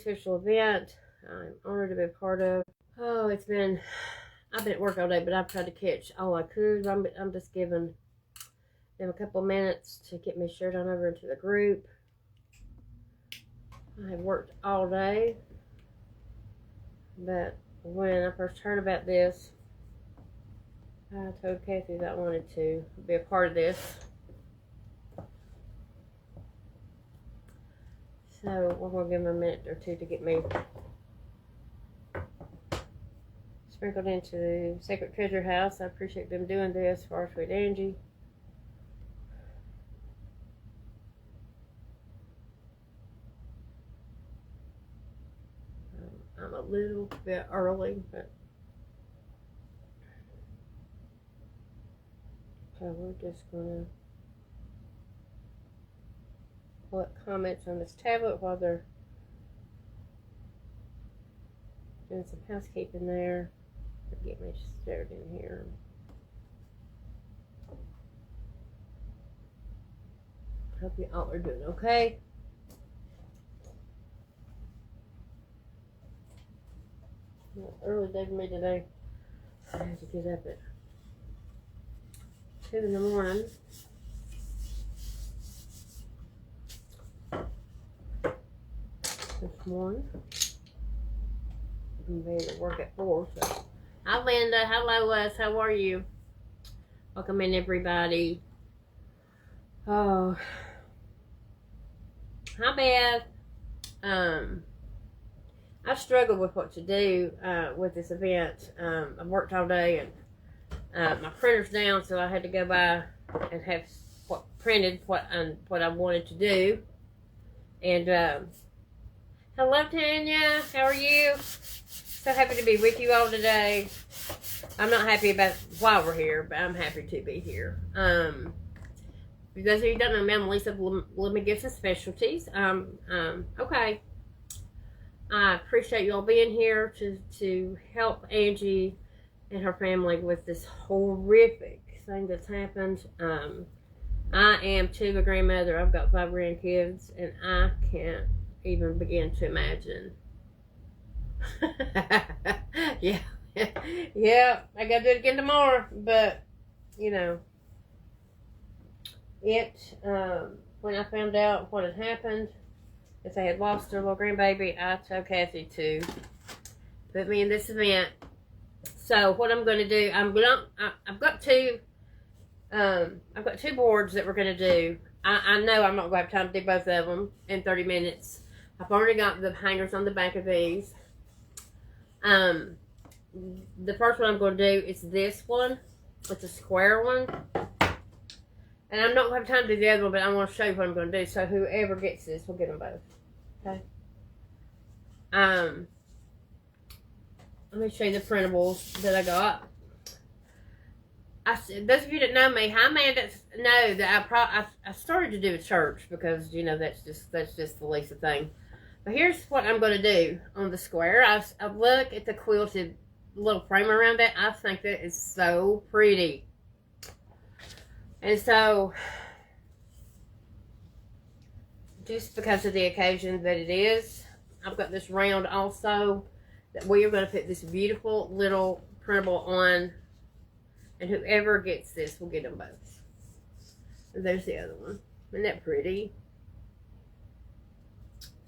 official event I'm honored to be a part of. Oh, I've been at work all day, but I've tried to catch all I could. I'm just giving them a couple minutes to get me shared on over into the group. I have worked all day, but when I first heard about this, I told Kathy that I wanted to be a part of this. So we're going to give them a minute or two to get me sprinkled into the Sacred Treasure House. I appreciate them doing this for our sweet Angie. I'm a little bit early, but so we're just gonna put comments on this tablet while they're doing some housekeeping there. Get me started in here. Hope you all are doing okay. Early day for me today. I have to get up at 2 in the morning. This morning. I'm ready to work at 4. So. Hi Linda, hello Wes, how are you? Welcome in everybody. Oh. Hi Beth. I struggled with what to do with this event. I've worked all day and my printer's down, so I had to go by and have printed what I wanted to do. And hello Tanya, how are you? So happy to be with you all today. I'm not happy about why we're here, but I'm happy to be here. For those of you who don't know me, I'm Lisa of Living Gifts and Specialties. Okay. I appreciate you all being here to help Angie and her family with this horrific thing that's happened. I am too a grandmother. I've got 5 grandkids, and I can't even begin to imagine. yeah, I gotta do it again tomorrow. But you know, when I found out what had happened, if they had lost their little grandbaby, I told Kathy to put me in this event. So what I'm going to do, I've got 2 boards that we're going to do. I know I'm not going to have time to do both of them in 30 minutes. I've already got the hangers on the back of these. The first one I'm going to do is this one. It's a square one. And I'm not going to have time to do the other one, but I want to show you what I'm going to do. So whoever gets this will get them both. Okay. Let me show you the printables that I got. Those of you that know me, hi man, that know that I started to do a church because you know that's just the Lisa thing. But here's what I'm going to do on the square. I look at the quilted little frame around that. I think that is so pretty. And so, just because of the occasion that it is, I've got this round also that we are going to put this beautiful little printable on, and whoever gets this will get them both. And there's the other one. Isn't that pretty?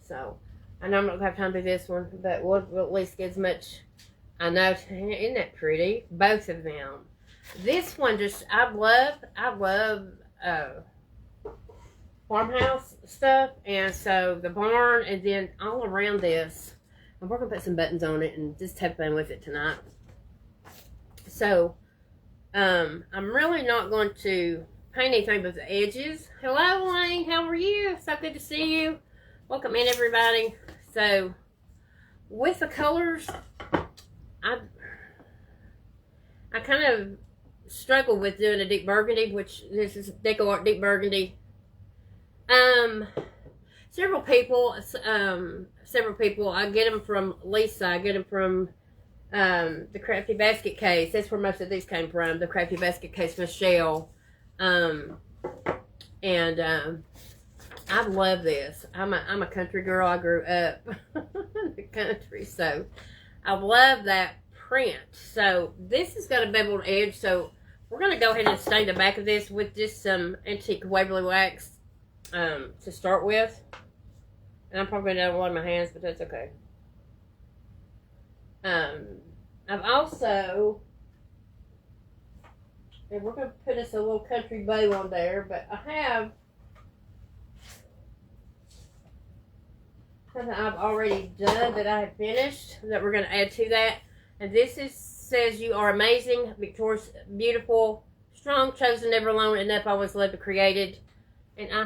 So, I know I'm not going to have time to do this one, but we'll at least get as much. I know, isn't that pretty? Both of them. This one I love farmhouse stuff, and so the barn, and then all around this, and we're going to put some buttons on it and just have fun with it tonight. So, I'm really not going to paint anything but the edges. Hello, Elaine, how are you? So good to see you. Welcome in, everybody. So, with the colors, I kind of struggle with doing a deep burgundy, which this is Deco Art Deep Burgundy. Several people, I get them from Lisa. I get them from the Crafty Basket Case. That's where most of these came from. The Crafty Basket Case, Michelle. I love this. I'm a country girl. I grew up country. So I love that print. So this is got a beveled edge. So we're going to go ahead and stain the back of this with just some antique Waverly wax to start with. And I'm probably going to water my hands, but that's okay. I've also, and we're going to put us a little country bow on there, but I have something I've already done that I have finished that we're going to add to that. And this says you are amazing, victorious, beautiful, strong, chosen, never alone, enough, always loved, and created. And I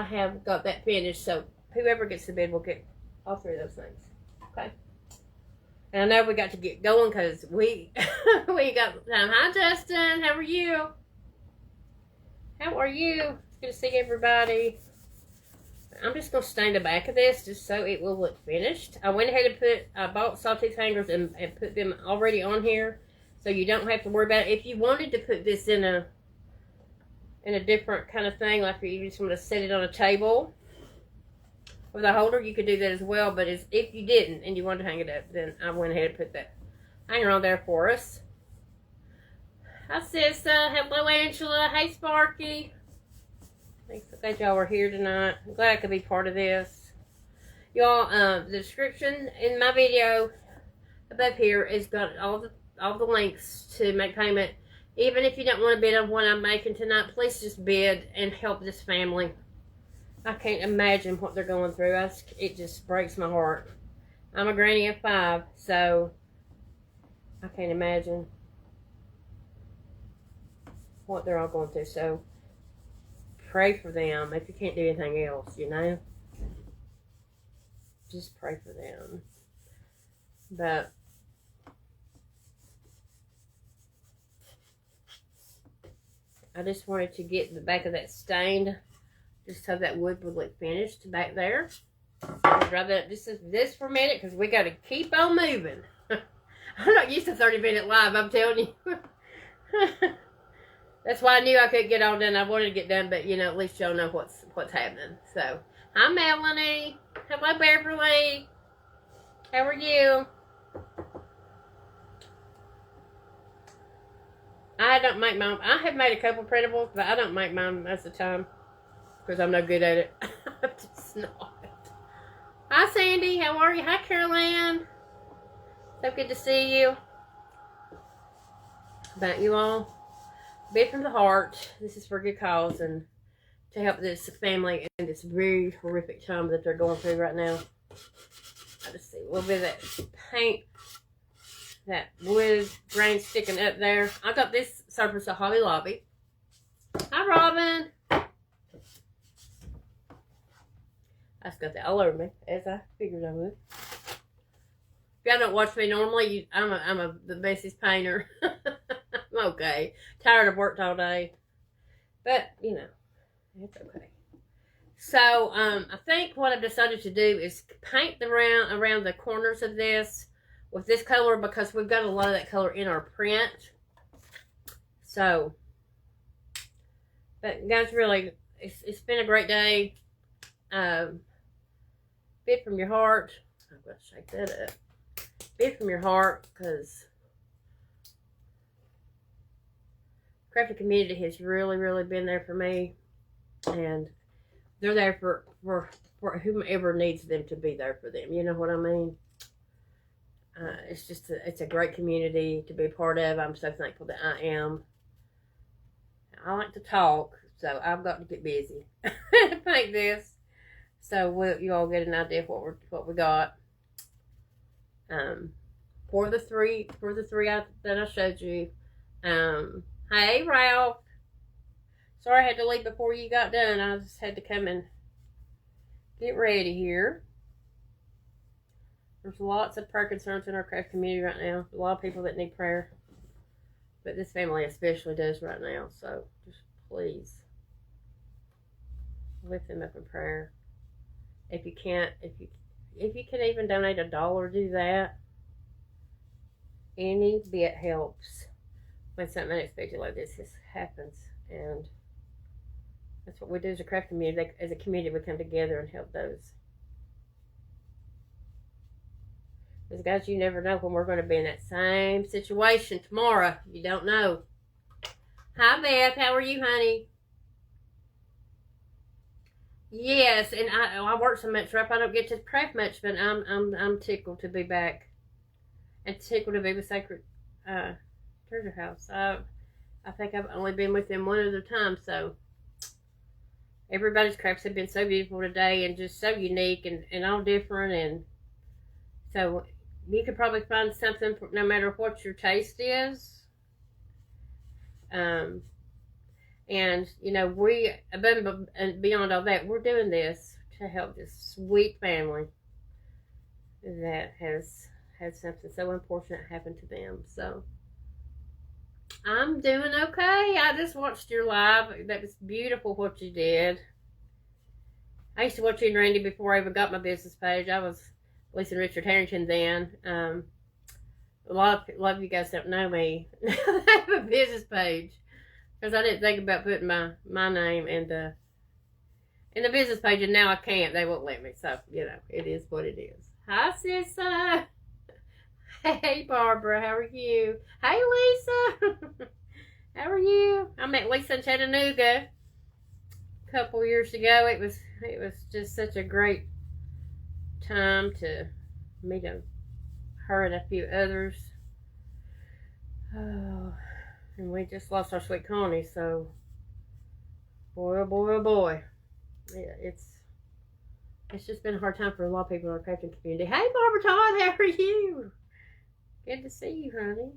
have got that finished, so whoever gets the bid will get all three of those things. Okay. And I know we got to get going because we got time. Hi, Justin. How are you? How are you? It's good to see everybody. I'm just going to stain the back of this just so it will look finished. I went ahead and I bought sawtooth hangers and put them already on here, so you don't have to worry about it. If you wanted to put this in a different kind of thing, like if you just want to set it on a table with a holder, you could do that as well. But if you didn't and you wanted to hang it up, then I went ahead and put that hanger on there for us. Hi, Sissa. Hello, Angela. Hey, Sparky. Thanks, glad y'all were here tonight. I'm glad I could be part of this. Y'all, the description in my video above here has got all the links to make payment. Even if you don't want to bid on what I'm making tonight, please just bid and help this family. I can't imagine what they're going through. It just breaks my heart. I'm a granny of 5, so I can't imagine what they're all going through. So pray for them if you can't do anything else, you know. Just pray for them. But I just wanted to get the back of that stained, just so that wood would look finished back there. I'll drive that this for a minute because we got to keep on moving. I'm not used to 30-minute live, I'm telling you. That's why I knew I couldn't get all done. I wanted to get done, but you know, at least y'all know what's happening. So, hi Melanie. Hello Beverly. How are you? I don't make mine. I have made a couple printables, but I don't make mine most of the time because I'm no good at it. I'm just not. Hi Sandy. How are you? Hi Caroline. So good to see you. But you all, bid from the heart. This is for a good cause and to help this family in this very horrific time that they're going through right now. I just see a little bit of that paint, that wood grain sticking up there. I got this surface at Hobby Lobby. Hi Robin. I just got that all over me, as I figured I would. If y'all don't watch me normally, I'm the bestest painter. I'm okay. Tired of work all day. But, you know, it's okay. So, I think what I've decided to do is paint around the corners of this with this color because we've got a lot of that color in our print. So, but guys, really, it's been a great day. Bid from your heart. I'm going to shake that up. Bid from your heart because crafting community has really, really been there for me, and they're there for whomever needs them to be there for them. You know what I mean? It's just it's a great community to be part of. I'm so thankful that I am. I like to talk, so I've got to get busy paint this. So you all get an idea of what we got. For the three that I showed you. Hey Ralph. Sorry I had to leave before you got done. I just had to come and get ready here. There's lots of prayer concerns in our craft community right now. A lot of people that need prayer. But this family especially does right now. So just please lift them up in prayer. If you can't, if you can even donate $1, do that. Any bit helps when something unexpected like this happens. And that's what we do as a craft community. As a community, we come together and help those Because, guys, you never know when we're going to be in that same situation tomorrow. You don't know. Hi, Beth. How are you, honey? Yes, and I work so much, right? I don't get to craft much, but I'm tickled to be back, and tickled to be with Sacred Treasure House. I think I've only been with them one other time, so everybody's crafts have been so beautiful today, and just so unique and all different, and so you could probably find something for, no matter what your taste is. And, you know, we, above and beyond all that, we're doing this to help this sweet family that has had something so unfortunate happen to them. So, I'm doing okay. I just watched your live. That was beautiful what you did. I used to watch you and Randy before I even got my business page. I was Lisa and Richard Harrington then. A lot of you guys don't know me. I have a business page. Because I didn't think about putting my name in the business page, and now I can't. They won't let me. So, you know, it is what it is. Hi, Sissa. Hey, Barbara. How are you? Hey, Lisa. How are you? I met Lisa in Chattanooga a couple years ago. It was just such a great time to meet her and a few others. Oh. And we just lost our sweet Connie, so boy, oh boy, oh boy. Yeah, it's just been a hard time for a lot of people in our crafting community. Hey, Barbara Todd, how are you? Good to see you, honey.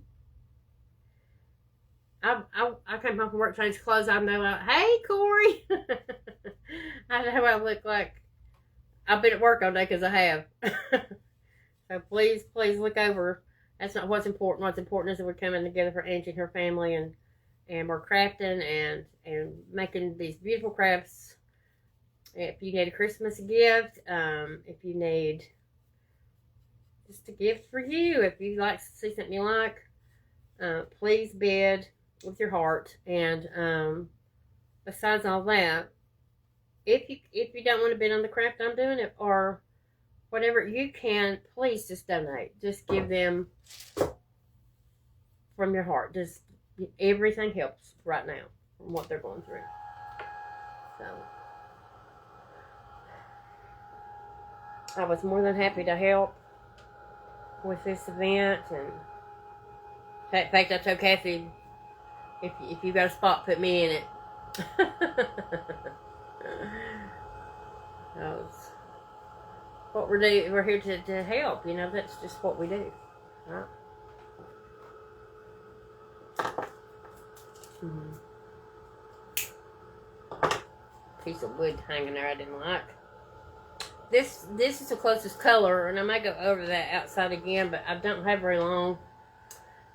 I came home from work, changed clothes. I know, hey, Corey. I know I look like I've been at work all day because I have. So please look over. That's not what's important. What's important is that we're coming together for Angie and her family, and we're crafting and making these beautiful crafts. If you need a Christmas gift, if you need just a gift for you, if you like to see something you like, please bid with your heart. And besides all that, if you don't want to bid on the craft I'm doing it, or whatever you can, please just donate. Just give them from your heart. Just everything helps right now from what they're going through. So I was more than happy to help with this event, and in fact, I told Kathy, if you got a spot, put me in it. What we're here to help, you know, that's just what we do, right? Piece of wood hanging there I didn't like. This is the closest color, and I might go over that outside again, but I don't have very long.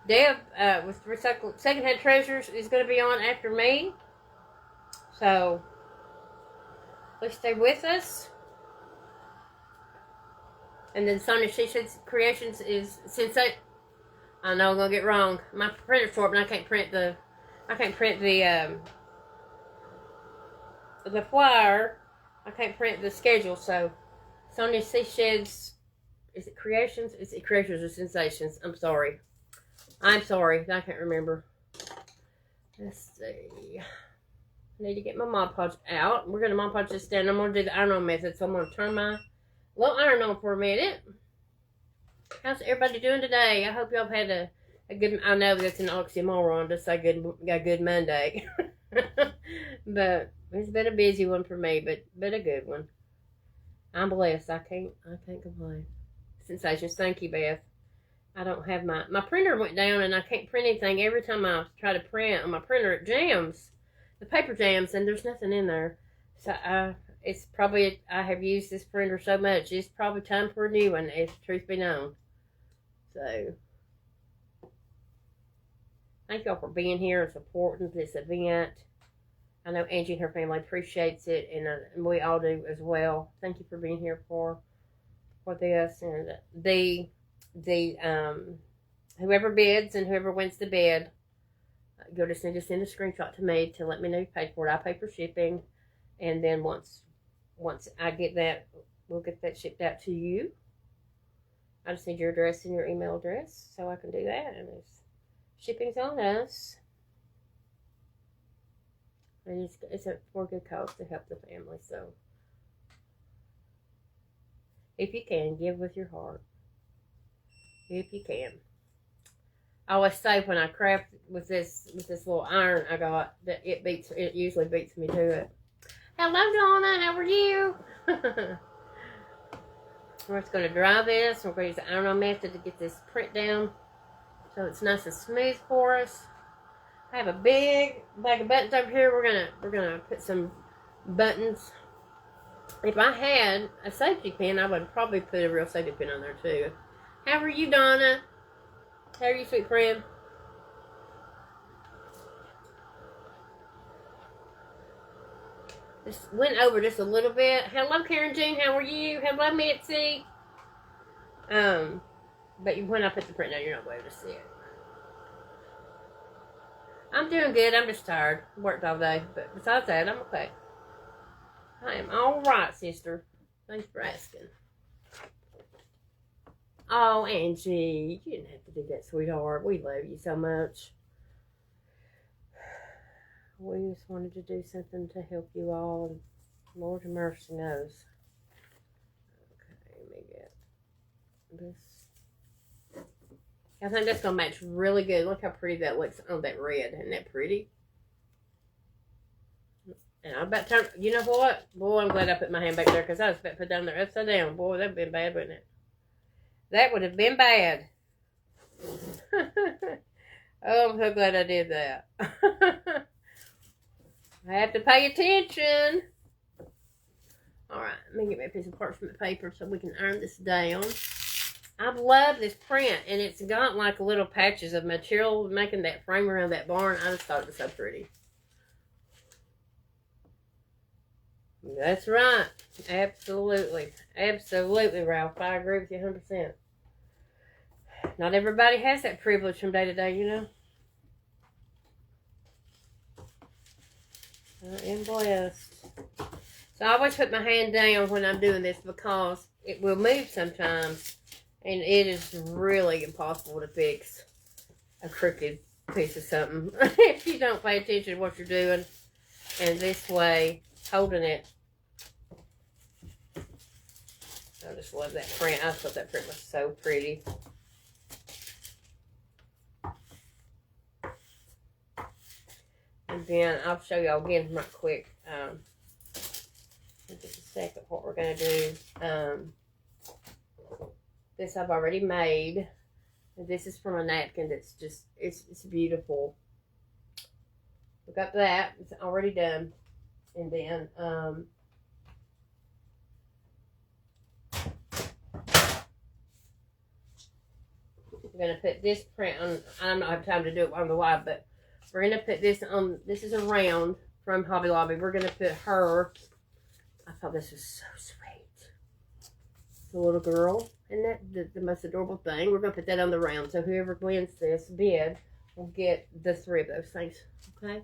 Deb with Secondhand Treasures is going to be on after me, so please stay with us. And then Sonia She Says Creations is Sensei. I know I'm gonna get wrong. My printer's short, but I can't print the flyer. I can't print the schedule. So Sonia She Sheds, is it Creations? Is it Creations or Sensations? I'm sorry. I can't remember. Let's see. I need to get my Mod Podge out. We're gonna Mod Podge this down. I'm gonna do the iron on method, so I'm gonna turn my little iron on for a minute. How's everybody doing today? I hope y'all have had a good. I know that's an oxymoron to say good Monday, but it's been a busy one for me, but a good one. I'm blessed. I can't complain. Sensations. Thank you, Beth. I don't have my printer went down, and I can't print anything. Every time I try to print on my printer, it jams. The paper jams, and there's nothing in there. So it's probably, I have used this printer so much, it's probably time for a new one, if truth be known. So, thank y'all for being here and supporting this event. I know Angie and her family appreciates it, and we all do as well. Thank you for being here for this. And whoever bids and whoever wins the bid, you'll just need to send a screenshot to me to let me know you paid for it. I pay for shipping, and then once I get that, we'll get that shipped out to you. I just need your address and your email address so I can do that. And shipping's on us. And it's for a good cause to help the family. So if you can, give with your heart. If you can. I always say when I craft with this little iron I got that it usually beats me to it. Hello, Donna. How are you? We're just going to dry this. We're going to use the iron method to get this print down so it's nice and smooth for us. I have a big bag of buttons over here. We're gonna put some buttons. If I had a safety pin, I would probably put a real safety pin on there too. How are you, Donna? How are you, sweet friend? Just went over just a little bit. Hello, Karen Jean. How are you? Hello, Mitzi. But when I put the print down, you're not going to be able to see it. I'm doing good. I'm just tired. Worked all day. But besides that, I'm okay. I am all right, sister. Thanks for asking. Oh, Angie, you didn't have to do that, sweetheart. We love you so much. We just wanted to do something to help you all. Lord have mercy knows. Okay, let me get this. I think that's going to match really good. Look how pretty that looks on that red. Isn't that pretty? And I'm about to turn, you know what? Boy, I'm glad I put my hand back there because I was about to put down there upside down. Boy, that would have been bad, wouldn't it? That would have been bad. Oh, I'm so glad I did that. I have to pay attention. Alright, let me get me a piece of parchment paper so we can iron this down. I love this print, and it's got like little patches of material making that frame around that barn. I just thought it was so pretty. That's right. Absolutely. Absolutely, Ralph. I agree with you 100%. Not everybody has that privilege from day to day, you know. I am blessed. So I always put my hand down when I'm doing this because it will move sometimes. And it is really impossible to fix a crooked piece of something if you don't pay attention to what you're doing. And this way, holding it. I just love that print. I thought that print was so pretty. And then I'll show y'all again right quick. In just a second what we're going to do. This I've already made. And this is from a napkin that's just, it's beautiful. Look up that. It's already done. And then, I'm going to put this print on. I don't have time to do it on the live, but we're going to put this on. This is a round from Hobby Lobby. We're going to put her. I thought this was so sweet. The little girl. Isn't that the most adorable thing? We're going to put that on the round. So whoever wins this bid will get the 3 of those things. Okay?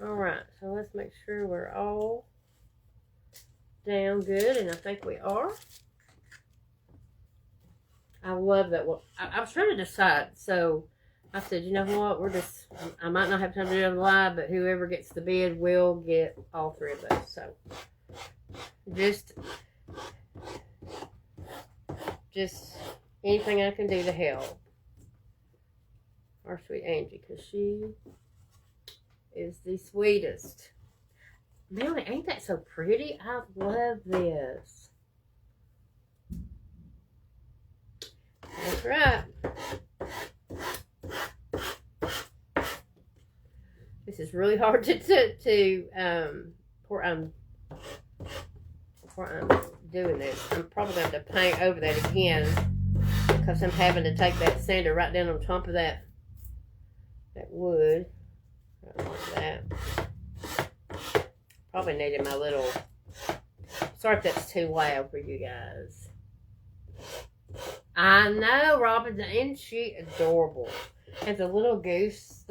Alright. So let's make sure we're all down good. And I think we are. I love that one. I was trying to decide. So I said, you know what? I might not have time to do it live, but whoever gets the bid will get all 3 of those. So just anything I can do to help our sweet Angie, because she is the sweetest. Really, ain't that so pretty? I love this. That's right. This is really hard before I'm doing this. I'm probably going to paint over that again because I'm having to take that sander right down on top of that wood. Right like that. Probably needed my little. Sorry if that's too loud for you guys. I know, Robin, isn't she adorable? And the little geese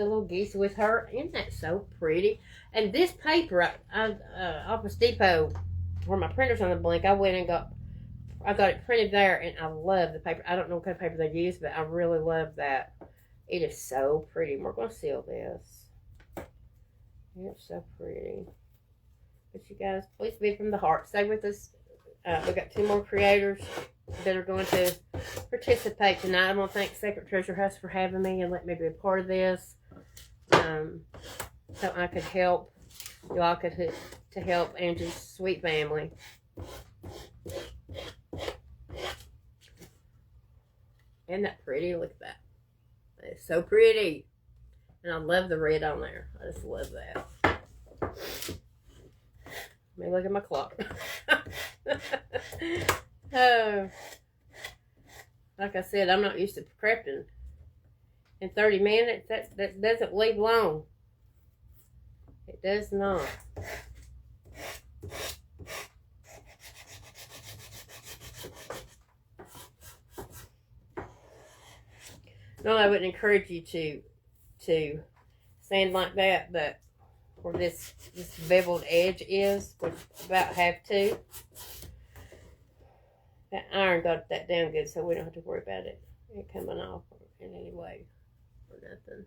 with her. Isn't that so pretty? And this paper, Office Depot, where my printer's on the blink, I went and got I got it printed there, and I love the paper. I don't know what kind of paper they use, but I really love that. It is so pretty. We're going to seal this. It's so pretty. But you guys, please be from the heart. Stay with us. We got 2 more creators that are going to participate tonight. I want to thank Sacred Treasure House for having me and letting me be a part of this. So I could help. You all could to help Angie's sweet family. Isn't that pretty? Look at that. It's so pretty. And I love the red on there. I just love that. Let me look at my clock. Oh, like I said, I'm not used to prepping. In 30 minutes, that doesn't leave long. It does not. No, I wouldn't encourage you to sand like that, but where this beveled edge is, which about half 2, that iron got that down good, so we don't have to worry about it coming off in any way or nothing.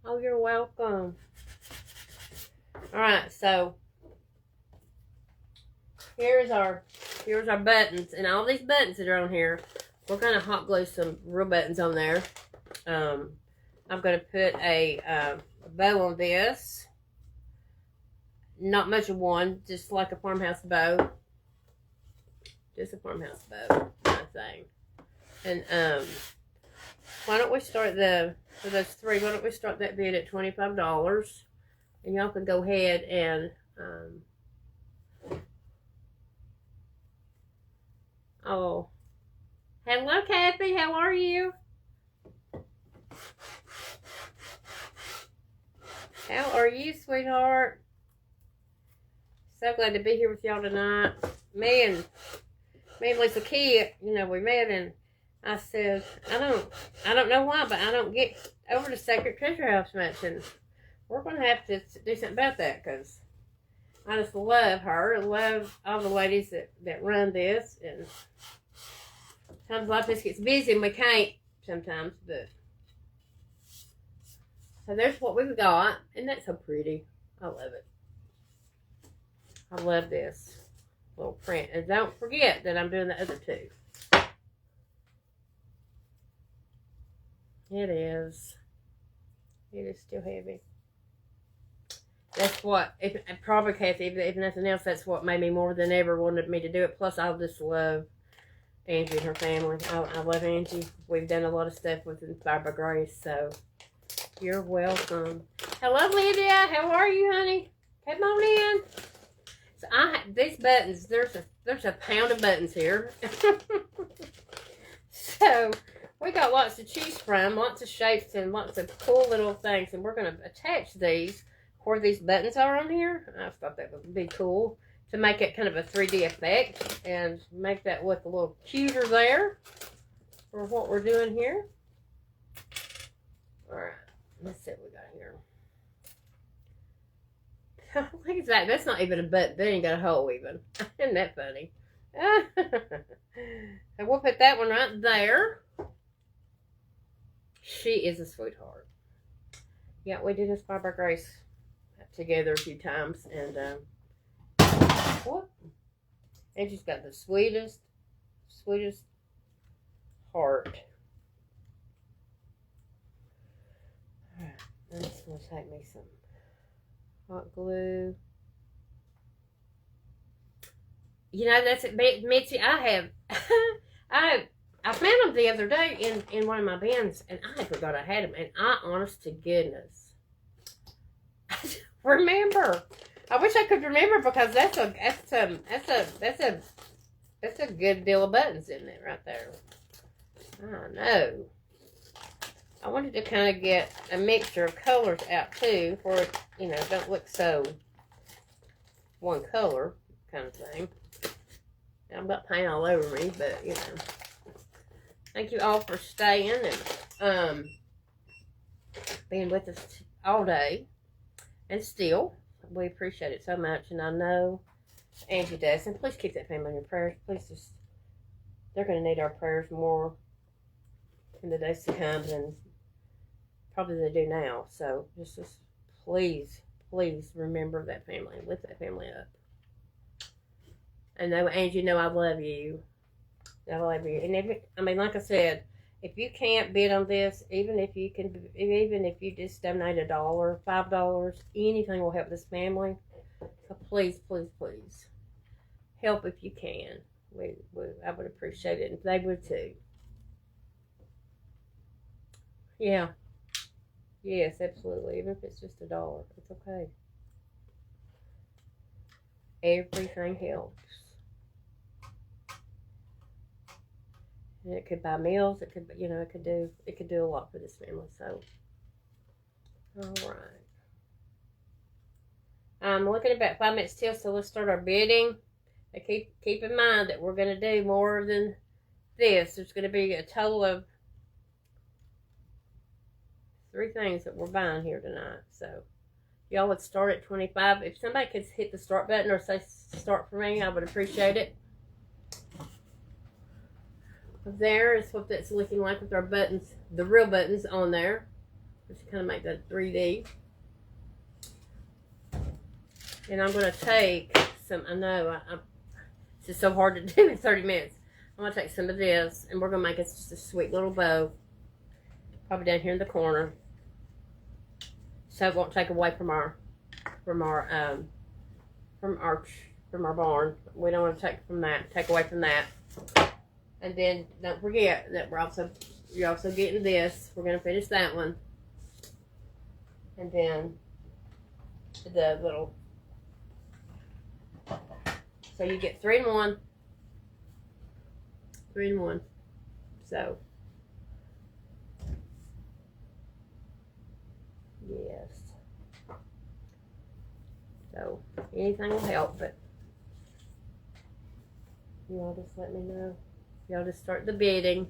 Oh, you're welcome. All right, so here's our buttons, and all these buttons that are on here, we're gonna hot glue some real buttons on there. I'm gonna put a bow on this. Not much of one, just like a farmhouse bow. Just a farmhouse bow, kind of thing. And why don't we start for those 3? Why don't we start that bid at $25? And y'all can go ahead and oh, hello, Kathy. How are you? How are you, sweetheart? So glad to be here with y'all tonight. Me and Lisa Key, we met, and I said, I don't know why, but I don't get over to Sacred Treasure House much, and we're going to have to do something about that, because I just love her. I love all the ladies that run this, and sometimes life just gets busy, and we can't sometimes, but so there's what we've got, and that's so pretty. I love it. I love this little print. And don't forget that I'm doing the other 2. It is still heavy. That's what, probably, Kathy, if nothing else, that's what made me more than ever wanted me to do it. Plus, I just love Angie and her family. I love Angie. We've done a lot of stuff with Inspired by Grace, so you're welcome. Hello, Lydia. How are you, honey? Come on in. So these buttons, there's a pound of buttons here. So we got lots to choose from, lots of shapes and lots of cool little things, and we're going to attach these where these buttons are on here. I thought that would be cool to make it kind of a 3D effect and make that look a little cuter there for what we're doing here. All right, let's see what we got here. Look at that. That's not even a button. That ain't got a hole even. Isn't that funny? So we'll put that one right there. She is a sweetheart. Yeah, we did Inspired by Grace together a few times, and what? And she's got the sweetest heart. Alright, this will take me some hot glue. That's it, Mitzi. I found them the other day in one of my bins, and I forgot I had them. And honest to goodness, remember. I wish I could remember, because that's a good deal of buttons in there right there. I know. I wanted to kind of get a mixture of colors out too, for it, don't look so one color kind of thing. I'm about paint all over me, but thank you all for staying and being with us all day, and still we appreciate it so much. And I know Angie does. And please keep that family in your prayers. Please just, they're going to need our prayers more in the days to come than probably they do now. So just please remember that family. Lift that family up. And know, Angie, know I love you. I love you. And like I said, if you can't bid on this, even if you just donate $1, $5, anything will help this family. So please help if you can. I would appreciate it, and they would too. Yeah. Yes, absolutely. Even if it's just $1, it's okay. Everything helps. And it could buy meals. It could, it could do a lot for this family. So, all right. I'm looking at about 5 minutes till, so let's start our bidding. Now keep in mind that we're going to do more than this. There's going to be a total of 3 things that we're buying here tonight. So, y'all would start at 25. If somebody could hit the start button or say start for me, I would appreciate it. There is what that's looking like with our buttons, the real buttons on there, which kind of make that 3D. And I'm going to take some, I know, it's just so hard to do in 30 minutes. I'm going to take some of this, and we're going to make it just a sweet little bow, probably down here in the corner, so it won't take away from our barn. We don't want to take away from that. And then don't forget that you're also getting this. We're going to finish that one. And then the little, so you get 3 in 1. 3 in 1. So, yes. So, anything will help, but you all just let me know. Y'all just start the bidding.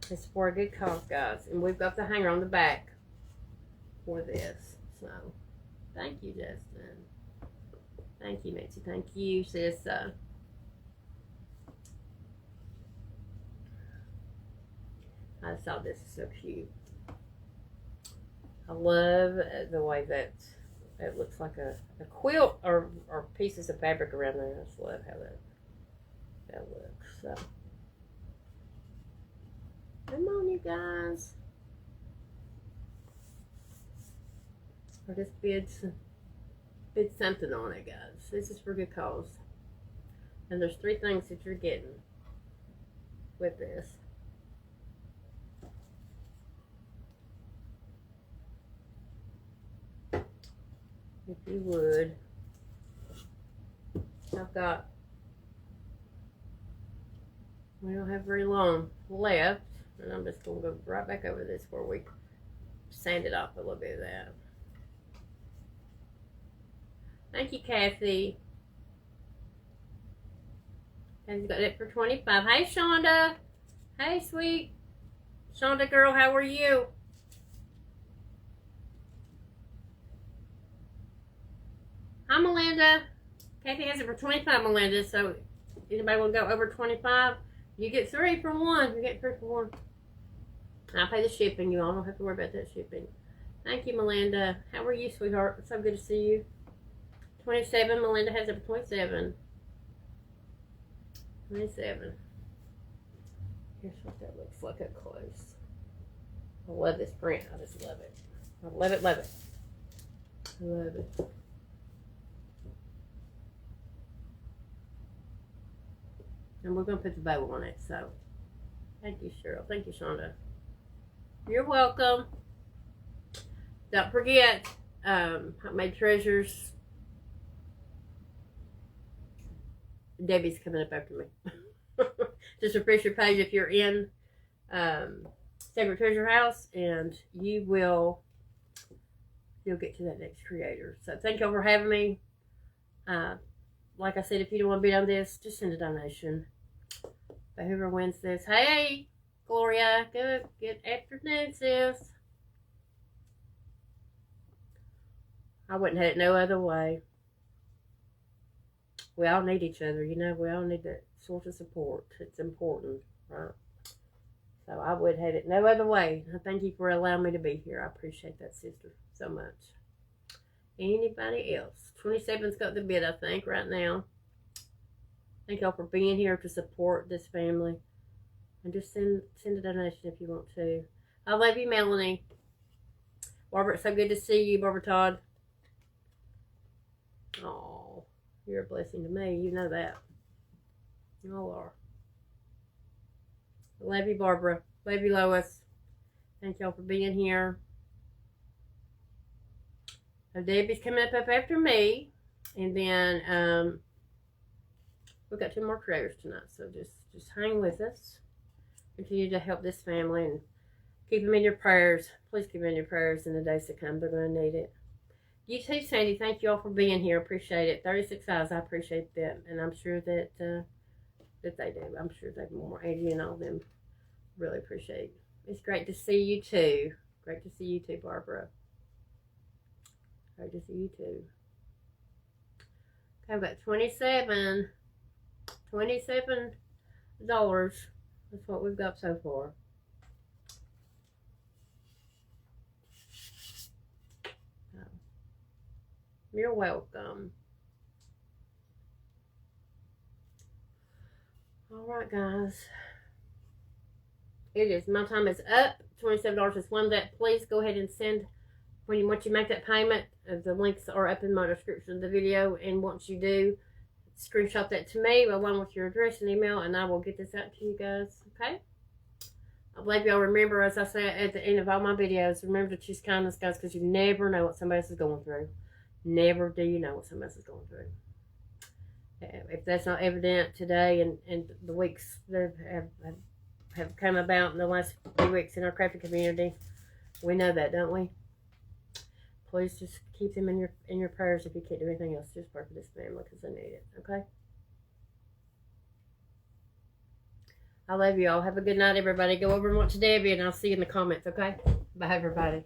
It's for a good cause, guys. And we've got the hanger on the back for this. So, thank you, Justin. Thank you, Nancy. Thank you, sis. I saw this is so cute. I love the way that it looks like a quilt or pieces of fabric around there. I just love how that looks. So, come on, you guys. Or just bid something on it, guys. This is for good cause. And there's 3 things that you're getting with this. If you would. We don't have very long left, and I'm just going to go right back over this where we sanded off a little bit of that. Thank you, Kathy. Kathy's got it for 25. Hey, Shonda. Hey, sweet. Shonda girl, how are you? Hi, Melinda. Kathy has it for 25, Melinda, so anybody want to go over 25? You get 3 for 1. You get 3 for 1. I'll pay the shipping. You all don't have to worry about that shipping. Thank you, Melinda. How are you, sweetheart? It's so good to see you. 27. Melinda has it for 27. 27. Here's what that looks like up close. I love this print. I just love it. I love it, love it. I love it. And we're going to put the bow on it, so. Thank you, Cheryl. Thank you, Shonda. You're welcome. Don't forget, I made treasures. Debbie's coming up after me. Just refresh your page if you're in Sacred Treasure House, and you'll get to that next creator. So thank y'all for having me. Like I said, if you don't want to bid on this, just send a donation. But whoever wins this, hey, Gloria, good afternoon, sis. I wouldn't have it no other way. we all need each other, you know. We all need that sort of support. It's important, right? So I would have it no other way. I thank you for allowing me to be here. I appreciate that, sister, so much. Anybody else? 27's got the bid, I think, right now. Thank y'all for being here to support this family. And just send a donation if you want to. I love you, Melanie. Barbara, it's so good to see you, Barbara Todd. Oh, you're a blessing to me. You know that. Y'all are. I love you, Barbara. Love you, Lois. Thank y'all for being here. So Debbie's coming up after me. And then we've got 2 more creators tonight. So just hang with us. Continue to help this family and keep them in your prayers. Please keep them in your prayers in the days to come. They're going to need it. You too, Sandy. Thank you all for being here. Appreciate it. 36 eyes. I appreciate that. And I'm sure that that they do. I'm sure they more. Angie and all of them really appreciate it. It's great to see you too. Great to see you too, Barbara. Great to see you too. Okay, about $27. That's what we've got so far. You're welcome. All right, guys. It is. My time is up. $27 is one that. Please go ahead and send once you make that payment. The links are up in my description of the video. And once you do, screenshot that to me along with your address and email, and I will get this out to you guys. Okay? I believe y'all remember, as I say at the end of all my videos, remember to choose kindness, guys, because you never know what somebody else is going through. Never do you know what somebody else is going through. If that's not evident today and the weeks that have come about in the last few weeks in our crafting community, we know that, don't we? Please just keep them in your prayers. If you can't do anything else, just pray for this family because they need it. Okay? I love you all. Have a good night, everybody. Go over and watch Debbie, and I'll see you in the comments. Okay? Bye, everybody.